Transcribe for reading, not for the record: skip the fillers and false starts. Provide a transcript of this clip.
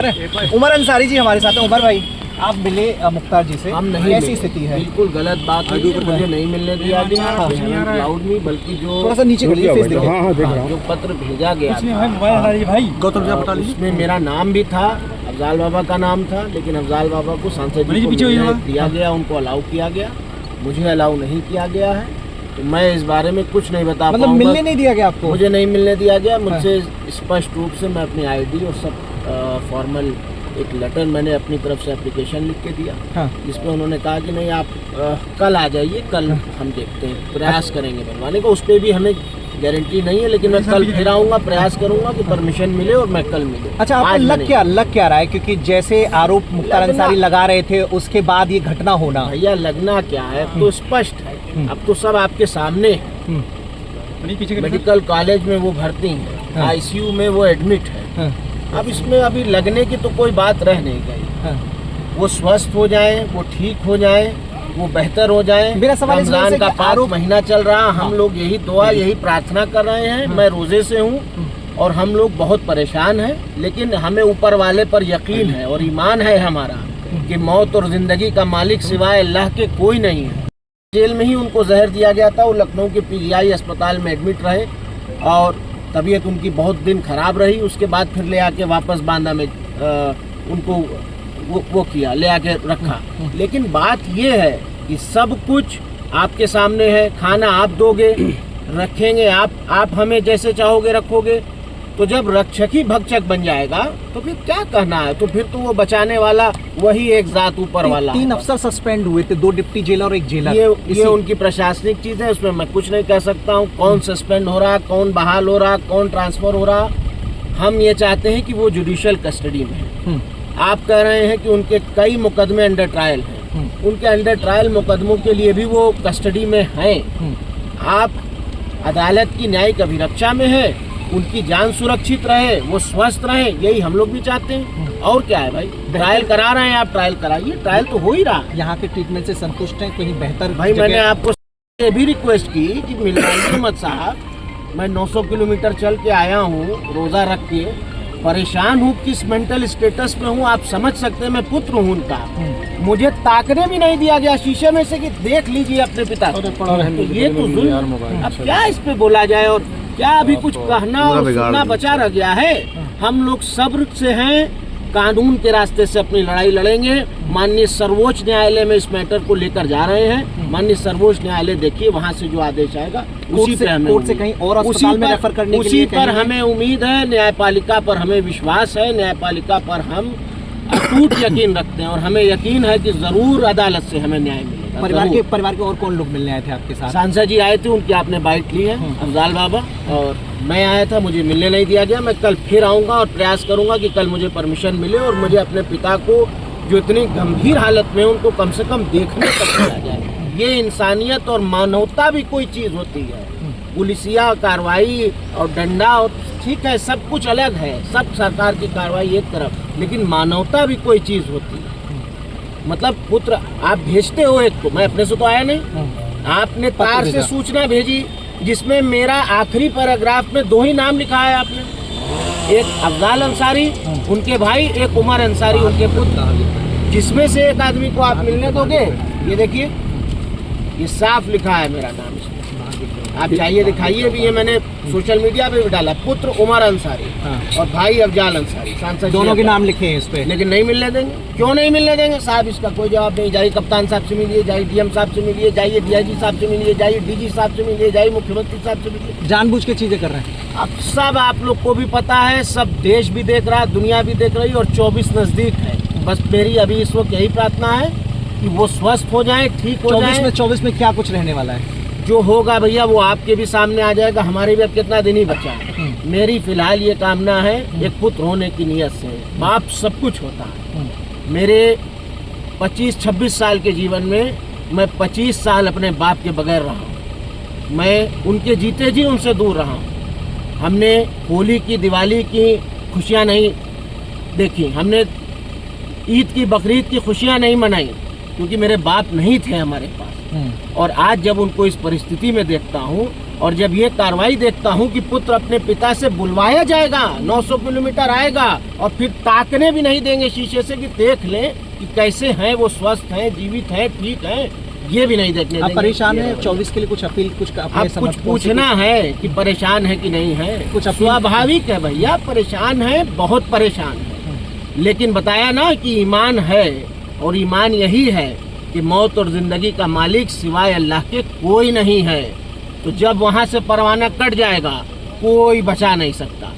उमर अंसारी जी हमारे साथ हैं। उमर भाई, आप मिले मुख्तार जी से, हम नहीं कैसी मिले। स्थिति है? बिल्कुल गलत बात है, मुझे नहीं मिलने दिया गया। लाउड नहीं, बल्कि जो थोड़ा सा नीचे करिए, फेस देखिए। जो पत्र भेजा गया था, उसमें मेरा नाम भी था, अफजाल बाबा का नाम था, लेकिन अफजाल बाबा को सांसद जी को मिलने दिया गया, उनको अलाउ किया गया, मुझे अलाउ नहीं किया गया है। तो मैं इस बारे में कुछ नहीं बता मतलब मिलने नहीं दिया गया आपको? मुझे नहीं मिलने दिया गया। मुझसे स्पष्ट रूप से मैं अपनी आईडी और सब फॉर्मल एक लेटर मैंने अपनी तरफ से एप्लीकेशन लिख के दिया, जिसमें उन्होंने कहा कि नहीं आप कल आ जाइए, कल हम देखते हैं, प्रयास करेंगे बनवाने को। उस पर भी हमें गारंटी नहीं है, लेकिन मैं कल फिर आऊँगा, प्रयास करूँगा कि परमिशन मिले और मैं कल मिलूँ। अच्छा, आपको लग क्या रहा है? क्योंकि जैसे आरोप मुख्तार अंसारी लगा रहे थे, उसके बाद ये घटना होना। भैया लगना क्या है, तो स्पष्ट है, अब तो सब आपके सामने। मेडिकल कॉलेज में वो भर्ती है, आईसीयू में वो एडमिट है। अब इसमें अभी लगने की तो कोई बात रह नहीं गई। वो स्वस्थ हो जाए, वो ठीक हो जाए, वो बेहतर हो जाए। मेरा सवाल रमजान का 5 महीना चल रहा, हम लोग यही दुआ यही प्रार्थना कर रहे हैं। मैं रोजे से हूँ और हम लोग बहुत परेशान हैं, लेकिन हमें ऊपर वाले पर यकीन है और ईमान है हमारा कि मौत और जिंदगी का मालिक सिवाय अल्लाह के कोई नहीं है। जेल में ही उनको जहर दिया गया था, वो लखनऊ के पीजीआई अस्पताल में एडमिट रहे और तबीयत उनकी बहुत दिन खराब रही। उसके बाद फिर ले आके वापस बांदा में उनको वो किया, ले आके रखा। लेकिन बात ये है कि सब कुछ आपके सामने है, खाना आप दोगे, रखेंगे आप हमें जैसे चाहोगे रखोगे। तो जब रक्षक ही भक्षक बन जाएगा तो फिर क्या कहना है? तो फिर तो वो बचाने वाला वही एक जात ऊपर वाला। 3 अफसर सस्पेंड हुए थे, 2 डिप्टी जेलर और 1 जेलर। ये उनकी प्रशासनिक चीज है, उसमें मैं कुछ नहीं कह सकता हूँ। कौन सस्पेंड हो रहा, कौन बहाल हो रहा, कौन ट्रांसफर हो रहा, हम ये चाहते हैं कि वो जुडिशियल कस्टडी में है। आप कह रहे हैं कि उनके कई मुकदमे अंडर ट्रायल हैं, उनके अंडर ट्रायल मुकदमों के लिए भी वो कस्टडी में हैं। आप अदालत की न्यायिक अभिरक्षा में है, उनकी जान सुरक्षित रहे, वो स्वस्थ रहे, यही हम लोग भी चाहते हैं। और क्या है भाई, ट्रायल करा रहे हैं आप, ट्रायल कराइए, ट्रायल तो हो ही रहा। यहाँ के ट्रीटमेंट से संतुष्ट हैं? कहीं बेहतर? भाई मैंने आपको ये भी रिक्वेस्ट की कि मिलवाइए मत साहब, मैं 900 किलोमीटर चल के आया हूँ रोजा रख के, परेशान हूँ, किस मेंटल स्टेटस में हूँ आप समझ सकते हैं। मैं पुत्र हूँ उनका, मुझे ताकने भी नहीं दिया गया शीशे में से कि देख लीजिए अपने पिता को। तो ये तो जुल्म। अब क्या इस पे बोला जाए और क्या अभी कुछ कहना और सुनना बचा रह गया है? हम लोग सब्र से हैं, कानून के रास्ते से अपनी लड़ाई लड़ेंगे। माननीय सर्वोच्च न्यायालय में इस मैटर को लेकर जा रहे हैं। माननीय सर्वोच्च न्यायालय देखिए, वहां से जो आदेश आएगा उसी पे हमें कोर्ट से कहीं और अस्पताल में रेफर करने के लिए उसी पर हमें उम्मीद है। न्यायपालिका पर हमें विश्वास है, न्यायपालिका पर हम अटूट यकीन रखते हैं और हमें यकीन है कि जरूर अदालत से हमें न्याय मिलेगा। परिवार के और कौन लोग मिलने आए थे आपके साथ? सांसद जी आए थे, उनकी आपने बाइट ली है, अफजाल बाबा, और मैं आया था, मुझे मिलने नहीं दिया गया। मैं कल फिर आऊँगा और प्रयास करूँगा कि कल मुझे परमिशन मिले और मुझे अपने पिता को, जो इतनी गंभीर हालत में, उनको कम से कम देखने तक मिला जाए। ये इंसानियत और मानवता भी कोई चीज़ होती है। पुलिसिया कार्रवाई और डंडा और ठीक है, सब कुछ अलग है, सब सरकार की कार्रवाई एक तरफ, लेकिन मानवता भी कोई चीज़ होती है। मतलब पुत्र आप भेजते हो एक को, मैं अपने से तो आया नहीं, आपने तार से सूचना भेजी जिसमें मेरा आखिरी पैराग्राफ में 2 ही नाम लिखा है आपने, एक अफजाल अंसारी उनके भाई, एक उमर अंसारी उनके पुत्र, जिसमें से एक आदमी को आप मिलने दोगे? ये देखिए, ये साफ लिखा है मेरा नाम इसमें, आप जाइए दिखाइए भी, ये मैंने सोशल मीडिया पे भी डाला, पुत्र उमर अंसारी और भाई अफजाल अंसारी, सांसद दोनों के नाम लिखे हैं इस पे। लेकिन नहीं मिलने देंगे। क्यों नहीं मिलने देंगे साहब? इसका कोई जवाब नहीं। जाइए कप्तान साहब से मिलिए, जाइए डीएम साहब से मिलिए, जाइए डीआईजी साहब से मिलिए, जाइए डीजी साहब से मिलिए, जाइए मुख्यमंत्री साहब से मिलिए। जानबूझ के चीजें कर रहे हैं। अब सब आप लोग को भी पता है, सब देश भी देख रहा है, दुनिया भी देख रही है और 24 नजदीक है। बस मेरी अभी इस वक्त यही प्रार्थना है कि वो स्वस्थ हो जाए, ठीक हो जाए। 24 में क्या कुछ रहने वाला है? जो होगा भैया वो आपके भी सामने आ जाएगा, हमारे भी अब कितना दिन ही बचा है। मेरी फिलहाल ये कामना है, एक पुत्र होने की नीयत से। बाप सब कुछ होता है। मेरे 25-26 साल के जीवन में मैं 25 साल अपने बाप के बगैर रहा हूँ। मैं उनके जीते जी उनसे दूर रहा हूँ। हमने होली की, दिवाली की खुशियाँ नहीं देखी, हमने ईद की, बकरीद की खुशियाँ नहीं मनाई, क्योंकि मेरे बाप नहीं थे हमारे पास। और आज जब उनको इस परिस्थिति में देखता हूँ और जब ये कार्रवाई देखता हूँ कि पुत्र अपने पिता से बुलवाया जाएगा, 900 किलोमीटर आएगा और फिर ताकने भी नहीं देंगे शीशे से कि देख लें कि कैसे हैं वो, स्वस्थ हैं, जीवित हैं, ठीक हैं, ये भी नहीं देखने आप देंगे। परेशान हैं 24 के लिए, कुछ अपील, कुछ अपने अब कुछ समर्थकों से पूछना है कि परेशान है कि नहीं है, कुछ अपील- स्वाभाविक है भैया, परेशान है, बहुत परेशान है। लेकिन बताया ना कि ईमान है, और ईमान यही है कि मौत और जिंदगी का मालिक सिवाय अल्लाह के कोई नहीं है। तो जब वहाँ से परवाना कट जाएगा कोई बचा नहीं सकता।